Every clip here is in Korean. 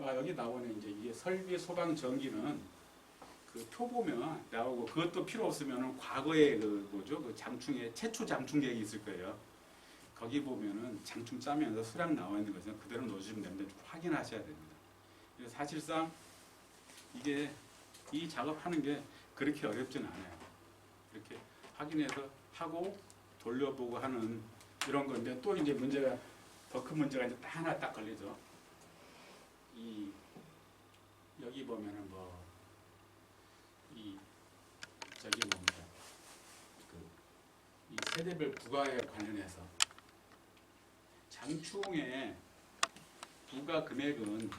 여기 나오네. 이제 이게 설비 소방 전기는 그 표 보면 나오고, 그것도 필요 없으면 과거에 그 뭐죠? 그 장충에 최초 장충 계획이 있을 거예요. 거기 보면은 장충 짜면서 수량 나와 있는 것은 그대로 넣어주시면 되는데 좀 확인하셔야 됩니다. 그래서 사실상 이게 이 작업하는 게 그렇게 어렵진 않아요. 이렇게 확인해서 하고 돌려보고 하는 이런 건데, 또 이제 문제가 더 큰 문제가 이제 하나 딱 걸리죠. 이 여기 보면은 뭐 이 저기 뭡니다. 이 세대별 부가에 관련해서 장충의 부가 금액은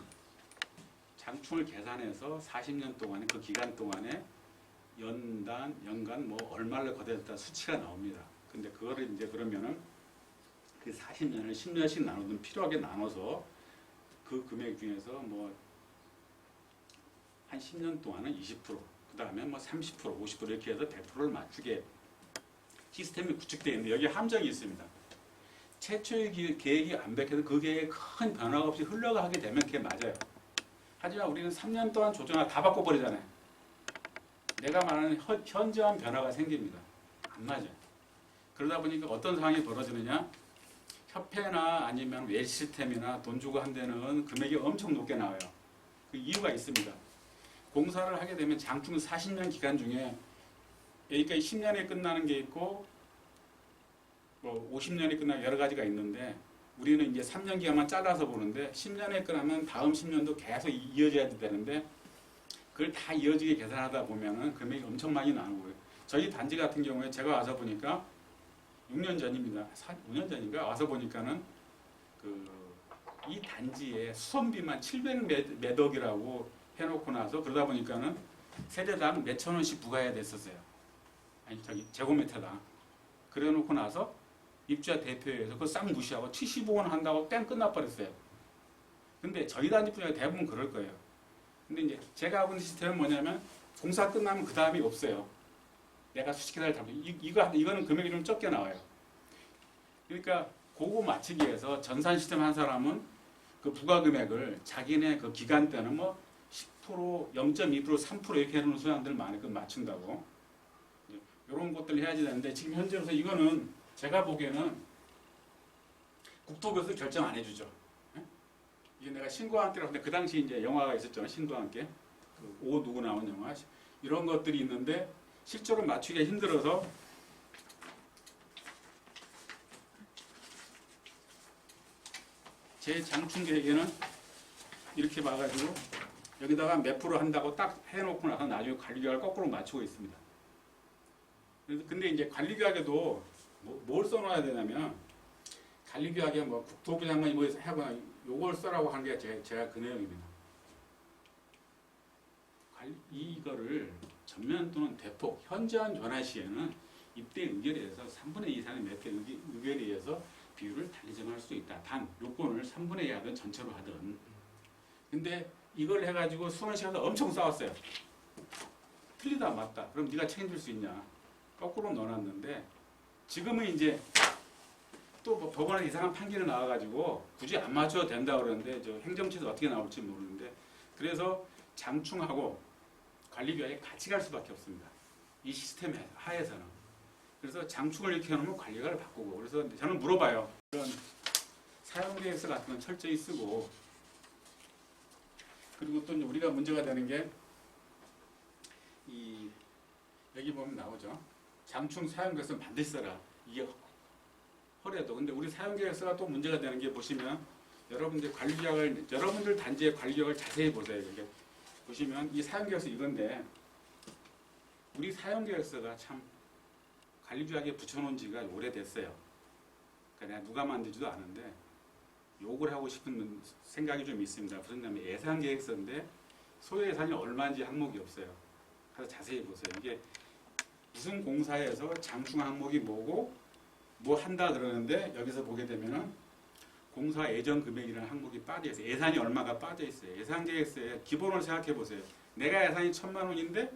장충을 계산해서 40년 동안에 그 기간 동안에 연간 뭐 얼마를 거둬졌다 수치가 나옵니다. 근데 그거를 이제 그러면은 그 40년을 10년씩 나누든 필요하게 나눠서 그 금액 중에서 뭐 한 10년 동안은 20%, 그 다음에 뭐 30%, 50% 이렇게 해서 100%를 맞추게 시스템이 구축되어 있는데, 여기 함정이 있습니다. 최초의 계획이 완벽해서 그 계획에 큰 변화가 없이 흘러가게 되면 그게 맞아요. 하지만 우리는 3년 동안 조정을 다 바꿔버리잖아요. 내가 말하는 현저한 변화가 생깁니다. 안 맞아요. 그러다 보니까 어떤 상황이 벌어지느냐, 협회나 아니면 웰 시스템이나 돈 주고 한 데는 금액이 엄청 높게 나와요. 그 이유가 있습니다. 공사를 하게 되면 장충 40년 기간 중에 여기까지 10년에 끝나는 게 있고 뭐 50년에 끝나는 여러 가지가 있는데, 우리는 이제 3년 기간만 잘라서 보는데 10년에 끝나면 다음 10년도 계속 이어져야 되는데, 그걸 다 이어지게 계산하다 보면은 금액이 엄청 많이 나오고요. 저희 단지 같은 경우에 제가 와서 보니까 6년 전입니다. 5년 전인가 와서 보니까는 이 단지에 수선비만 700매덕이라고 해놓고 나서, 그러다 보니까는 세대당 몇천 원씩 부과해야 됐었어요. 아니 저기 제곱미터당. 그래 놓고 나서 입주자 대표회에서 그거 싹 무시하고 75원 한다고 땡 끝나버렸어요. 근데 저희 단지 분야가 대부분 그럴 거예요. 근데 이제 제가 하고 있는 시스템은 뭐냐면 공사 끝나면 그 다음이 없어요. 내가 수십 개를 잡고 이거는 금액이 좀 적게 나와요. 그러니까 그거 맞추기 위해서 전산 시스템 한 사람은 그 부가 금액을 자기네 그 기간 때는 뭐 10%, 0.2%, 3% 이렇게 해놓은 수량들 많이 그 맞춘다고. 이런 것들 해야지 되는데, 지금 현재로서 이거는 제가 보기에는 국토부에서 결정 안 해주죠. 이게 내가 신과 함께라고 근데 그 당시 이제 영화가 있었잖아요. 신과 함께. 오 누구 나온 영화. 이런 것들이 있는데 실제로 맞추기가 힘들어서 제 장충 계획에는 이렇게 봐가지고 여기다가 몇 프로 한다고 딱 해놓고 나서 나중에 관리계획을 거꾸로 맞추고 있습니다. 그래서 근데 이제 관리계획에도 뭘 써놔야 되냐면, 관리계획에 뭐 국토부 장관이 뭐 하거나 요걸 써라고 한 게 제가 그 내용입니다. 이거를 전면 또는 대폭 현저한 변화 시에는 입대 의결에 의해서 3분의 2 이상의 매표 의결에 의해서 비율을 달리 정할 수 있다. 단 요건을 3분의 2 하든 전체로 하든. 근데 이걸 해가지고 수원 시간에 엄청 싸웠어요. 틀리다 맞다. 그럼 네가 책임질 수 있냐. 거꾸로 넣어놨는데, 지금은 이제 또 뭐 법원에 이상한 판결이 나와가지고 굳이 안 맞춰도 된다 그러는데, 저 행정처에서 어떻게 나올지 모르는데, 그래서 장충하고 관리계획에 같이 갈 수밖에 없습니다. 이 시스템 하에서는. 그래서 장충을 이렇게 해놓으면 관리계획을 바꾸고, 그래서 저는 물어봐요. 이런 사용계획서 같은 건 철저히 쓰고, 그리고 또 우리가 문제가 되는 게 여기 보면 나오죠. 장충 사용계획서는 반드시 써라. 이게 허래도. 근데 우리 사용계획서가 또 문제가 되는 게, 보시면 여러분들 단지의 관리계획을 자세히 보세요. 이렇게 보시면 이 사용계획서 이건데, 우리 사용계획서가 참 관리조약에 붙여놓은 지가 오래됐어요. 그러니까 내가 누가 만들지도 않은데 욕을 하고 싶은 생각이 좀 있습니다. 무슨 냐면 예산계획서인데 소요 예산이 얼마인지 항목이 없어요. 그래서 자세히 보세요. 이게 무슨 공사에서 장충 항목이 뭐고 뭐 한다 그러는데, 여기서 보게 되면은 공사 예정 금액이라는 항목이 빠져 있어요. 예산이 얼마가 빠져 있어요. 예산계획서에 기본을 생각해 보세요. 내가 예산이 1,000만 원인데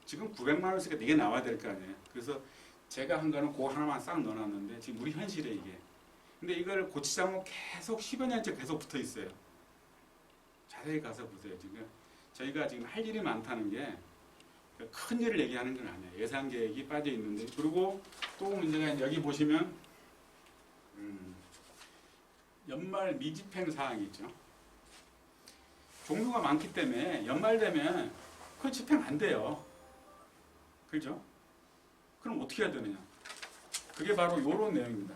지금 900만 원씩 이게 나와야 될 거 아니에요. 그래서 제가 한 거는 그거 하나만 싹 넣어놨는데, 지금 우리 현실에 이게. 근데 이걸 고치자면 계속 10여 년째 계속 붙어 있어요. 자세히 가서 보세요. 지금 저희가 지금 할 일이 많다는 게 큰 일을 얘기하는 건 아니에요. 예산 계획이 빠져 있는데. 그리고 또 문제가 여기 보시면 연말 미집행 사항이 있죠. 종류가 많기 때문에 연말 되면 그거 집행 안 돼요. 그죠? 그럼 어떻게 해야 되느냐? 그게 바로 이런 내용입니다.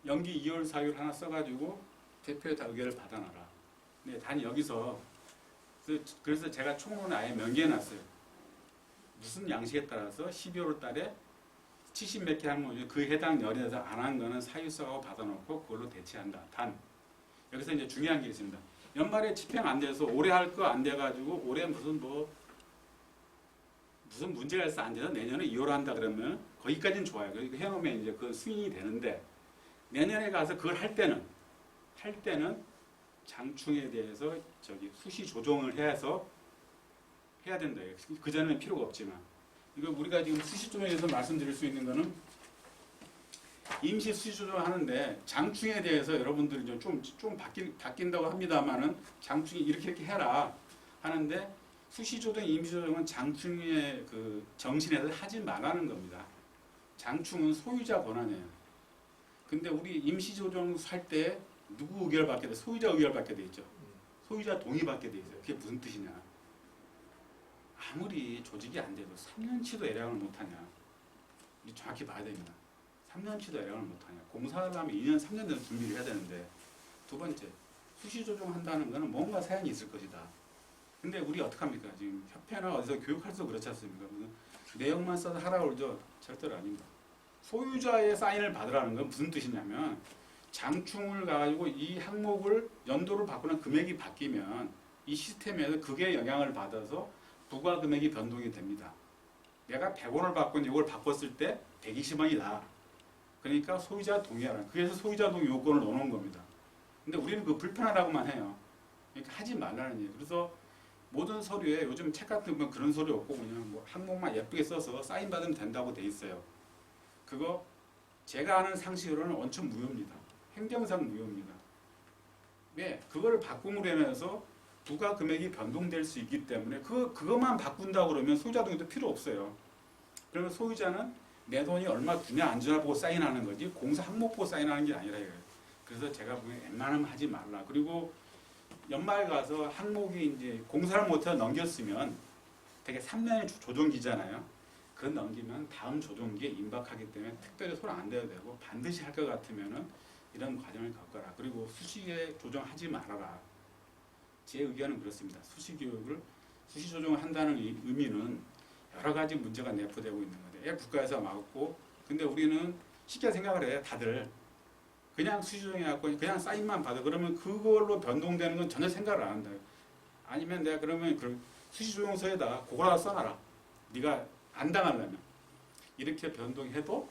연기 2월 4일 하나 써가지고 대표의 의결을 받아놔라. 네, 단 여기서 그래서 제가 총론에 아예 명기해놨어요. 무슨 양식에 따라서 12월 달에 70몇 개 하면 그 해당 열에서 안 한 거는 사유서하고 받아놓고 그걸로 대체한다. 단 여기서 이제 중요한 게 있습니다. 연말에 집행 안 돼서 올해 할 거 안 돼가지고 올해 무슨 문제가 있어 안 돼서 내년에 2월 한다 그러면 거기까지는 좋아요. 그러니까 해놓으면 이제 그 승인이 되는데 내년에 가서 그걸 할 때는 장충에 대해서 수시 조정을 해서 해야 된다. 그 전에는 필요가 없지만 이거 우리가 지금 수시 조정에 대해서 말씀드릴 수 있는 거는 임시 수시 조정을 하는데 장충에 대해서 여러분들이 좀 바뀐다고 합니다만은 장충이 이렇게 해라 하는데 수시 조정, 임시 조정은 장충의 그 정신에서 하지 말라는 겁니다. 장충은 소유자 권한이에요. 근데 우리 임시 조정 할 때 누구 의결 받게 돼? 소유자 의결 받게 돼 있죠. 소유자 동의 받게 돼 있어요. 그게 무슨 뜻이냐? 아무리 조직이 안 돼도 3년치도 예량을 못하냐? 우리 정확히 봐야 됩니다. 3년치도 예량을 못하냐? 공사를 하면 2년, 3년 전에 준비를 해야 되는데 두 번째, 수시 조정한다는 것은 뭔가 사연이 있을 것이다. 근데 우리 어떡합니까? 지금 협회나 어디서 교육할수록 그렇지 않습니까? 내용만 써서 하라고 그러죠? 절대로 아닙니다. 소유자의 사인을 받으라는 건 무슨 뜻이냐면 장충을 가지고 이 항목을 연도를 바꾸는 금액이 바뀌면 이 시스템에서 그게 영향을 받아서 부과 금액이 변동이 됩니다. 내가 100원을 받고 이걸 바꿨을 때 120원이다. 그러니까 소유자 동의하라. 그래서 소유자 동의 요건을 넣어놓은 겁니다. 근데 우리는 그 불편하다고만 해요. 그러니까 하지 말라는 얘기예요. 그래서 모든 서류에 요즘 책 같은 건 그런 서류 없고 그냥 뭐 항목만 예쁘게 써서 사인 받으면 된다고 돼 있어요. 그거 제가 아는 상식으로는 원천 무효입니다. 행정상 무효입니다. 왜? 그거를 바꿈으로 인해서 부과 금액이 변동될 수 있기 때문에 그것만 바꾼다 그러면 소유자 동의도 필요 없어요. 그러면 소유자는 내 돈이 얼마 주냐 안 주냐 보고 사인하는 거지 공사 항목 보고 사인하는 게 아니라 이거예요. 그래서 제가 보기엔 웬만하면 하지 말라. 그리고 연말 가서 항목이 이제 공사를 못해서 넘겼으면 되게 3년의 조정기잖아요. 그 넘기면 다음 조정기에 임박하기 때문에 특별히 손 안 대도 되고 반드시 할 것 같으면은 이런 과정을 겪어라. 그리고 수시에 조정하지 말아라. 제 의견은 그렇습니다. 수시 조정을 한다는 의미는 여러 가지 문제가 내포되고 있는 건데 국가에서 막았고 근데 우리는 쉽게 생각을 해요. 다들 그냥 수시 조정해갖고 그냥 사인만 받아. 그러면 그걸로 변동되는 건 전혀 생각을 안 한다. 아니면 내가 그러면 그 수시 조정서에다 그거라도 써놔라. 네가 안 당하려면 이렇게 변동해도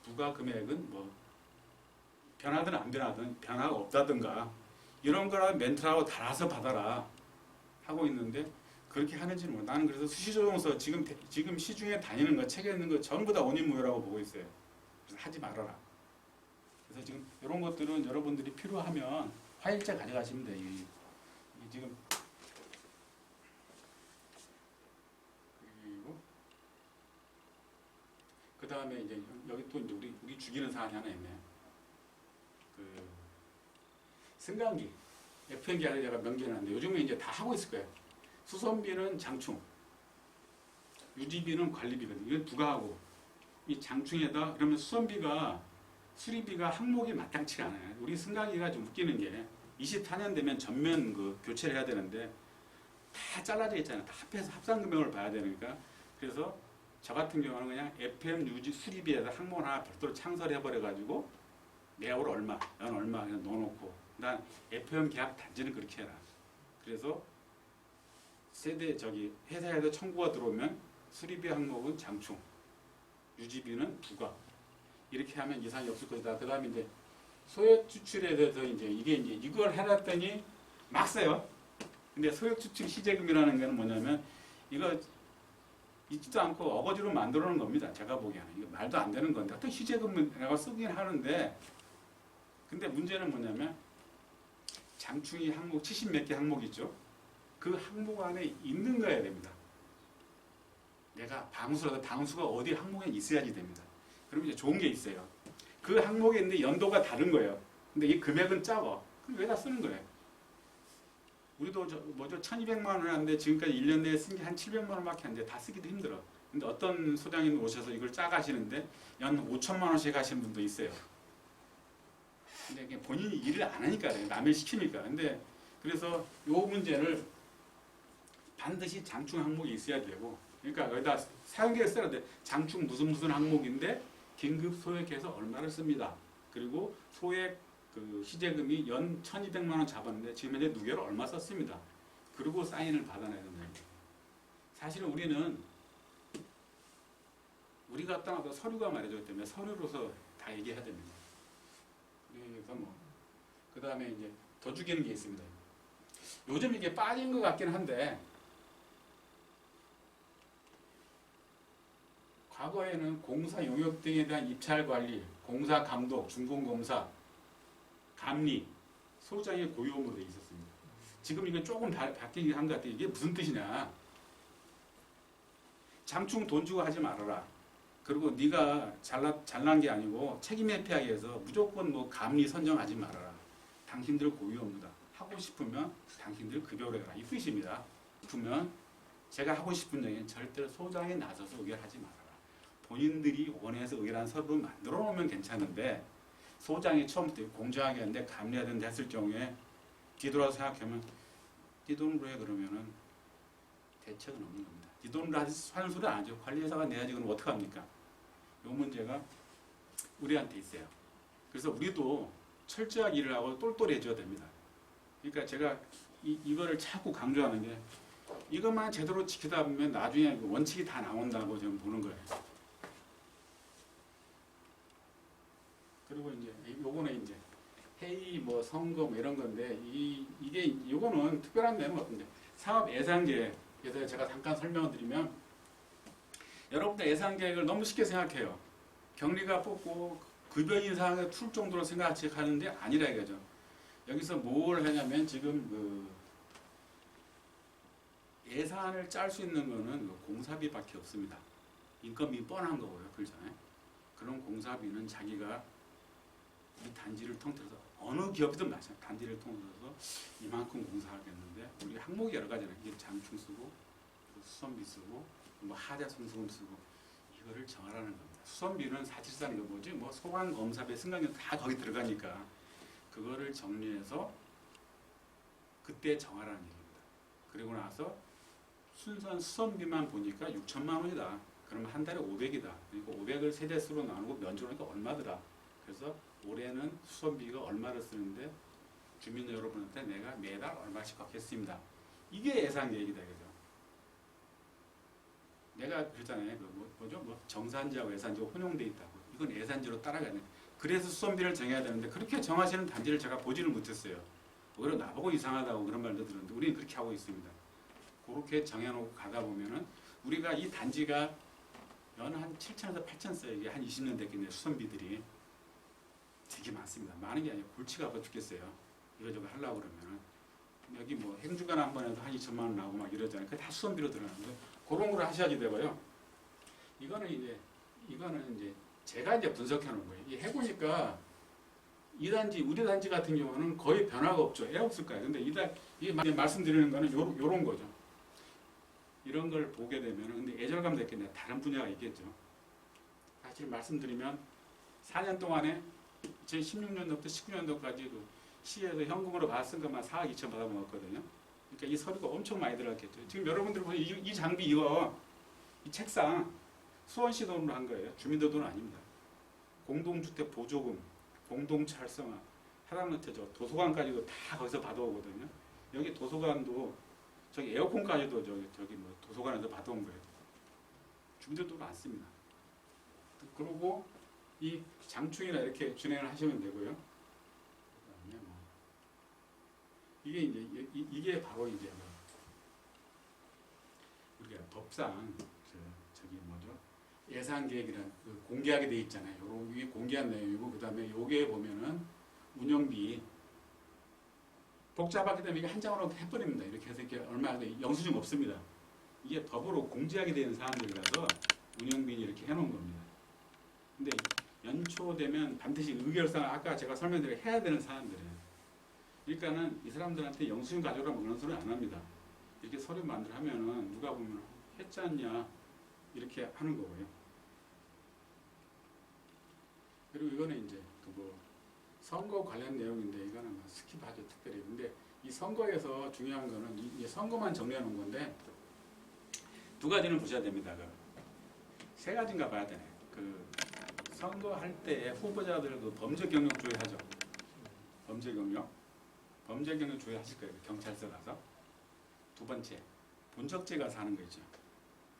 부과 금액은 뭐 변하든 안 변하든 변화가 없다든가 이런 거라 멘트라고 달아서 받아라 하고 있는데 그렇게 하는지는 모르겠어요. 나는 그래서 수시조정서 지금 시중에 다니는 거 책에 있는 거 전부 다 원인무효라고 보고 있어요. 그래서 하지 말아라. 그래서 지금 이런 것들은 여러분들이 필요하면 화일자 가져가시면 돼요. 이 지금 그리고 그 다음에 이제 여기 또 이제 우리 죽이는 사안이 하나 있네요. 그 승강기 FN기 안에 제가 명기해놨는데 요즘에 이제 다 하고 있을 거예요. 수선비는 장충, 유지비는 관리비거든요. 이건 부과하고 이 장충에다 그러면 수선비가 수리비가 항목이 마땅치가 않아요. 우리 승강기가 좀 웃기는 게 24년 되면 전면 그 교체를 해야 되는데 다 잘라져 있잖아요. 다 합해서 합산 금액을 봐야 되니까 그래서 저 같은 경우는 그냥 FM 유지 수리비에다 항목 하나 별도로 창설해 버려 가지고 매월 얼마, 연 얼마 그냥 넣어놓고 난 FM 계약 단지는 그렇게 해라. 그래서 회사에서 청구가 들어오면 수리비 항목은 장충, 유지비는 부과 이렇게 하면 이상이 없을 것이다. 그 다음에 이제 소액 추출에 대해서 이제 이걸 해놨더니 막 써요. 근데 소액 추출 시제금이라는 게 뭐냐면 이거 있지도 않고 어거지로 만들어 놓은 겁니다. 제가 보기에는 이거 말도 안 되는 건데 어떤 시제금을 내가 쓰긴 하는데 근데 문제는 뭐냐면 장충이 항목 70 몇 개 항목 있죠. 그 항목 안에 있는 거야 됩니다. 내가 방수라도 방수가 어디 항목에 있어야지 됩니다. 그럼 이제 좋은 게 있어요. 그 항목에 있는데 연도가 다른 거예요. 근데 이 금액은 작아. 그럼 왜 다 쓰는 거예요? 우리도 1200만 원 하는데 지금까지 1년 내에 쓴 게 한 700만 원밖에 안 돼. 다 쓰기도 힘들어. 근데 어떤 소장님 오셔서 이걸 짜가시는데 연 5천만 원씩 하시는 분도 있어요. 근데 그냥 본인이 일을 안 하니까 그래요. 남을 시키니까. 근데 그래서 이 문제를 반드시 장충 항목이 있어야 되고, 그러니까 여기다 사용계획 써야 돼. 장충 무슨 항목인데 긴급 소액해서 얼마를 씁니다. 그리고 소액 그 시제금이 연 1,200만 원 잡았는데 지금 현재 누계로 얼마 썼습니다. 그리고 사인을 받아내야 된다. 사실은 우리가 떠나서 서류가 말해줬기 때문에 서류로서 다 얘기해야 됩니다. 그래서 그 다음에 이제 더 죽이는 게 있습니다. 요즘 이게 빠진 것 같긴 한데, 과거에는 공사 용역 등에 대한 입찰 관리, 공사 감독, 준공검사, 감리, 소장의 고유 업무로 되어 있었습니다. 지금 이건 조금 바뀌긴 한 것 같아요. 이게 무슨 뜻이냐? 장충 돈 주고 하지 말아라. 그리고 네가 잘난 게 아니고 책임 회피하기 위해서 무조건 뭐 감리 선정하지 말아라. 당신들 고유 업무다. 하고 싶으면 당신들 급여를 해라. 이 뜻입니다. 싶으면 제가 하고 싶은 얘기는 절대로 소장에 나서서 의결하지 말아라. 본인들이 원해서 의결한 서류를 만들어 놓으면 괜찮은데, 소장이 처음부터 공정하게 하는데 감리하든지 했을 경우에 뒤돌아서 생각하면 네 돈으로 해 그러면은 대책은 없는 겁니다. 네 돈으로 하는 소리 안 하죠. 관리회사가 내야지. 그럼 어떡합니까? 이 문제가 우리한테 있어요. 그래서 우리도 철저하게 일을 하고 똘똘해져야 됩니다. 그러니까 제가 이거를 자꾸 강조하는 게, 이것만 제대로 지키다 보면 나중에 원칙이 다 나온다고 저는 보는 거예요. 그리고 이제 요거는 이제 회의 뭐 선거 뭐 이런 건데, 이게 요거는 특별한 내용은 없는데, 사업 예산 계획에서 제가 잠깐 설명을 드리면, 여러분들 예산 계획을 너무 쉽게 생각해요. 경리가 뽑고 급여 인상을 풀 정도로 생각하는데 아니라 이거죠. 여기서 뭘 하냐면 지금 그 예산을 짤 수 있는 거는 공사비밖에 없습니다. 인건비 뻔한 거고요. 그렇잖아요. 그런 공사비는 자기가 이 단지를 통틀어서 어느 기업이든 마찬가지, 단지를 통틀어서 이만큼 공사하겠는데, 우리 항목이 여러 가지잖아요. 이게 장충 쓰고 수선비 쓰고 뭐 하자 손수금 쓰고, 이거를 정하라는 겁니다. 수선비는 사실상 이거 뭐지? 뭐 소관 검사비 승강료 다 거기 들어가니까 그거를 정리해서 그때 정하라는 얘기입니다. 그리고 나서 순수한 수선비만 보니까 6천만 원이다. 그러면 한 달에 500이다. 그러니까 500을 세대수로 나누고 면적으로 하니까 얼마더라. 그래서 올해는 수선비가 얼마를 쓰는데 주민 여러분한테 내가 매달 얼마씩 걷겠습니다. 이게 예산 계획이다. 그죠? 내가 그랬잖아요. 뭐 정산지하고 예산지가 혼용돼 있다고. 이건 예산지로 따라가야 돼. 그래서 수선비를 정해야 되는데 그렇게 정하시는 단지를 제가 보지를 못했어요. 오히려 나보고 이상하다고 그런 말도 들었는데 우리는 그렇게 하고 있습니다. 그렇게 정해놓고 가다 보면은 우리가 이 단지가 연 한 7천에서 8천 써요. 이게 한 20년 됐겠네요. 수선비들이 되게 많습니다. 많은 게 아니고 골치가 아파 죽겠어요. 이거저거 하려고 그러면은 여기 뭐 행주관 한 번 해도 한 2천만 원 나오고 막 이러잖아요. 그게 다 수선비로 들어가는데 그런 걸 하셔야지 되고요. 이거는 이제 제가 이제 분석해 놓은 거예요. 이 해보니까 이 단지, 우리 단지 같은 경우는 거의 변화가 없죠. 애 없을 거예요. 근데 이게 말씀드리는 거는 요런 거죠. 이런 걸 보게 되면, 근데 애절감 됐겠네. 다른 분야가 있겠죠. 사실 말씀드리면 4년 동안에 2016년도부터 19년도까지 그 시에서 현금으로 받았은 것만 4억 2천 받아먹었거든요. 그러니까 이 서류가 엄청 많이 들어갔겠죠. 지금 여러분들 보세요. 이 장비 이 책상 수원시 돈으로 한 거예요. 주민들 돈 아닙니다. 공동주택 보조금, 공동차 활성화, 하다못해 도서관까지도 다 거기서 받아오거든요. 여기 도서관도 저기 에어컨까지도 저기 뭐 도서관에서 받아온 거예요. 주민들 돈 안 씁니다. 그리고 이 장충이나 이렇게 진행을 하시면 되고요. 그다음에 뭐 이게 바로 이제 뭐 우리가 법상 저기 뭐죠? 예산 계획이란 그 공개하게 돼 있잖아요. 요런 위에 공개한 내용이고, 그다음에 요게 보면은 운영비 복잡하기 때문에 이게 한 장으로 해버립니다. 이렇게 해서 이렇게 얼마 영수증 없습니다. 이게 법으로 공제하게 되는 사람들이라서 운영비니 이렇게 해놓은 겁니다. 근데 연초되면 반드시 의결상을 아까 제가 설명드린 해야 되는 사람들이에요. 그러니까는 이 사람들한테 영수증 가져오라 뭐 그런 소리 안 합니다. 이렇게 서류 만들어 하면은 누가 보면 했지 않냐 이렇게 하는 거고요. 그리고 이거는 이제 그 선거 관련 내용인데 이거는 뭐 스킵하죠 특별히. 근데 이 선거에서 중요한 거는 이 선거만 정리해 놓은 건데 두 가지는 보셔야 됩니다. 세 가지인가 봐야 되네. 선거할 때 후보자들 범죄 경력 조회하죠. 범죄 경력 조회하실 거예요. 경찰서 가서. 두 번째, 본적재 가서 하는 거 있죠.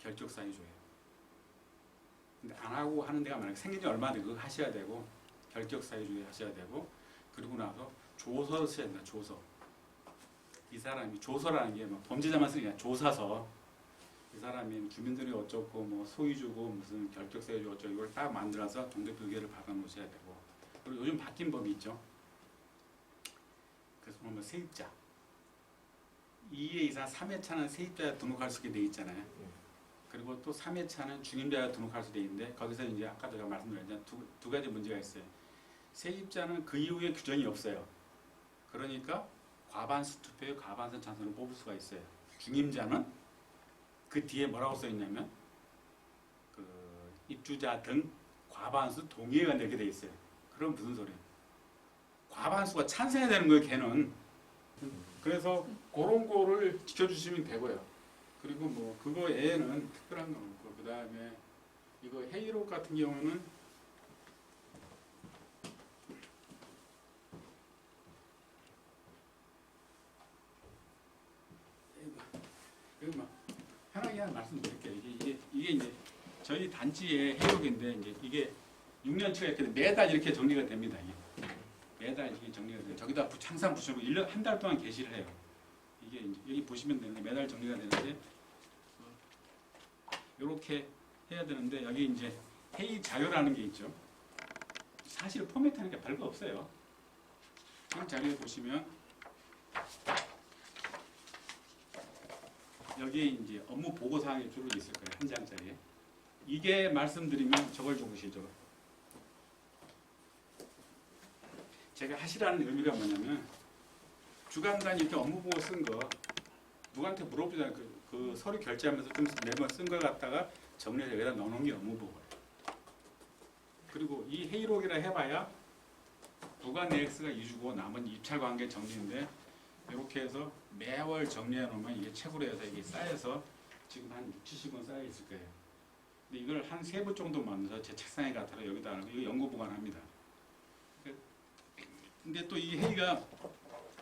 결격 사유 조회. 근데 안 하고 하는 데가 만약에 생긴 지 얼마 돼 그거 하셔야 되고 결격 사유 조회 하셔야 되고 그리고 나서 조서를 써야 된다. 조서. 이 사람이 조서라는 게 뭐 범죄자만 쓰는 게 아니라 조사서. 이 사람이 주민들이 어쩌고 뭐 소유주고 무슨 결격사유주 어쩌고 이걸 딱 만들어서 동대표계를 받아 놓으셔야 되고 그리고 요즘 바뀐 법이 있죠. 그래서 보면 세입자 2회 이상 3회차는 세입자에 등록할 수 있게 돼 있잖아요. 그리고 또 3회차는 중임자에 등록할 수 돼 있는데 거기서 이제 아까 제가 말씀드렸잖아요. 두 가지 문제가 있어요. 세입자는 그 이후에 규정이 없어요. 그러니까 과반수 투표에 과반수 찬성을 뽑을 수가 있어요. 중임자는 그 뒤에 뭐라고 써 있냐면 입주자 등 과반수 동의가 내게 돼 있어요. 그럼 무슨 소리예요? 과반수가 찬성해야 되는 거예요, 걔는. 그래서 그런 거를 지켜주시면 되고요. 그리고 뭐 그거 외에는 특별한 건 없고 그 다음에 이거 회의록 같은 경우는 이거 막 편하게 한 말씀드릴게요. 이게 이제 저희 단지의 회의록인데 이제 이게 6년치가 이렇게 매달 이렇게 정리가 됩니다. 이게. 매달 이게 정리가 돼요. 저기다 항상 붙여놓고 1년 한 달 동안 게시를 해요. 이게 이제 여기 보시면 되는데 매달 정리가 되는데 이렇게 해야 되는데 여기 이제 회의 자료라는 게 있죠. 사실 포맷하는 게 별거 없어요. 이 자료에 보시면 여기에 이제 업무 보고 사항이 주로 있을 거예요. 한 장짜리에. 이게 말씀드리면 저걸 적으시죠. 제가 하시라는 의미가 뭐냐면 주간단위 이렇게 업무 보고 쓴 거 누구한테 물어보잖아요. 그 서류 결제하면서 좀 매번 쓴 걸 갖다가 정리해서 여기다 넣어놓은 게 업무 보고예요. 그리고 이 회의록이라 해봐야 부가 내역서가 2주고 남은 입찰관계 정리인데 이렇게 해서 매월 정리해 놓으면 이게 책으로 해서 이게 쌓여서 지금 한 6, 70권 쌓여 있을 거예요. 근데 이걸 한 3부 정도 만들어서 제 책상에 갖다가 여기다 하고 이거 연구 보관합니다. 근데 또 이 회의가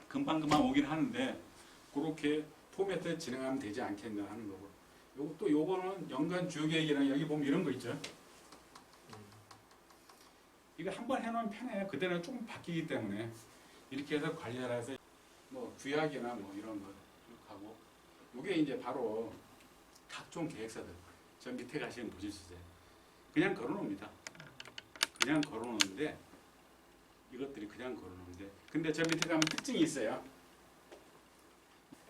금방금방 오긴 하는데 그렇게 포맷에 진행하면 되지 않겠나 하는 거고. 또 요거는 연간 주요 계획이랑 여기 보면 이런 거 있죠. 이거 한번 해놓으면 편해요. 그때는 조금 바뀌기 때문에 이렇게 해서 관리를 해서 뭐 구약이나 뭐 이런 거 하고 이게 이제 바로 각종 계획서들. 저 밑에 가시면 보실 수 있어요. 그냥 걸어놓습니다. 그냥 걸어놓는데 이것들이 그냥 걸어놓는데 근데 저 밑에 가면 특징이 있어요.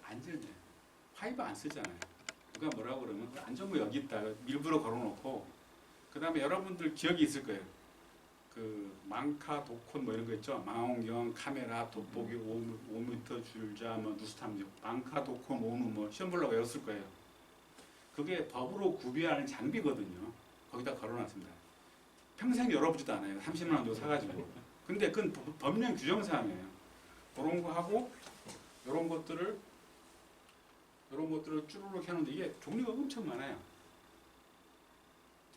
안전해요. 파이브 안 쓰잖아요. 누가 뭐라고 그러면 안전부 여기 있다. 일부러 걸어놓고 그 다음에 여러분들 기억이 있을 거예요. 망카, 도콘 뭐 이런 거 있죠. 망원경, 카메라, 돋보기, 5m 줄자, 뭐 누수탐지, 망카, 도콘, 오누 뭐 시험 보려고 외웠을 거예요. 그게 법으로 구비하는 장비거든요. 거기다 걸어놨습니다. 평생 열어보지도 않아요. 30만 원 주고 사가지고. 근데 그건 법령 규정사항이에요. 그런 거 하고 이런 것들을 쭈루룩 해놓는데 이게 종류가 엄청 많아요.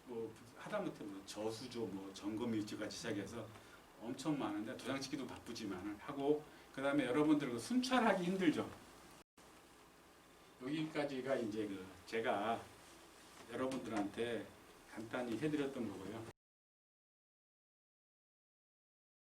뭐 하다못해 뭐 저수조, 뭐 점검일지까지 시작해서 엄청 많은데 도장 찍기도 바쁘지만 하고 그 다음에 여러분들 순찰하기 힘들죠. 여기까지가 이제 제가 여러분들한테 간단히 해드렸던 거고요.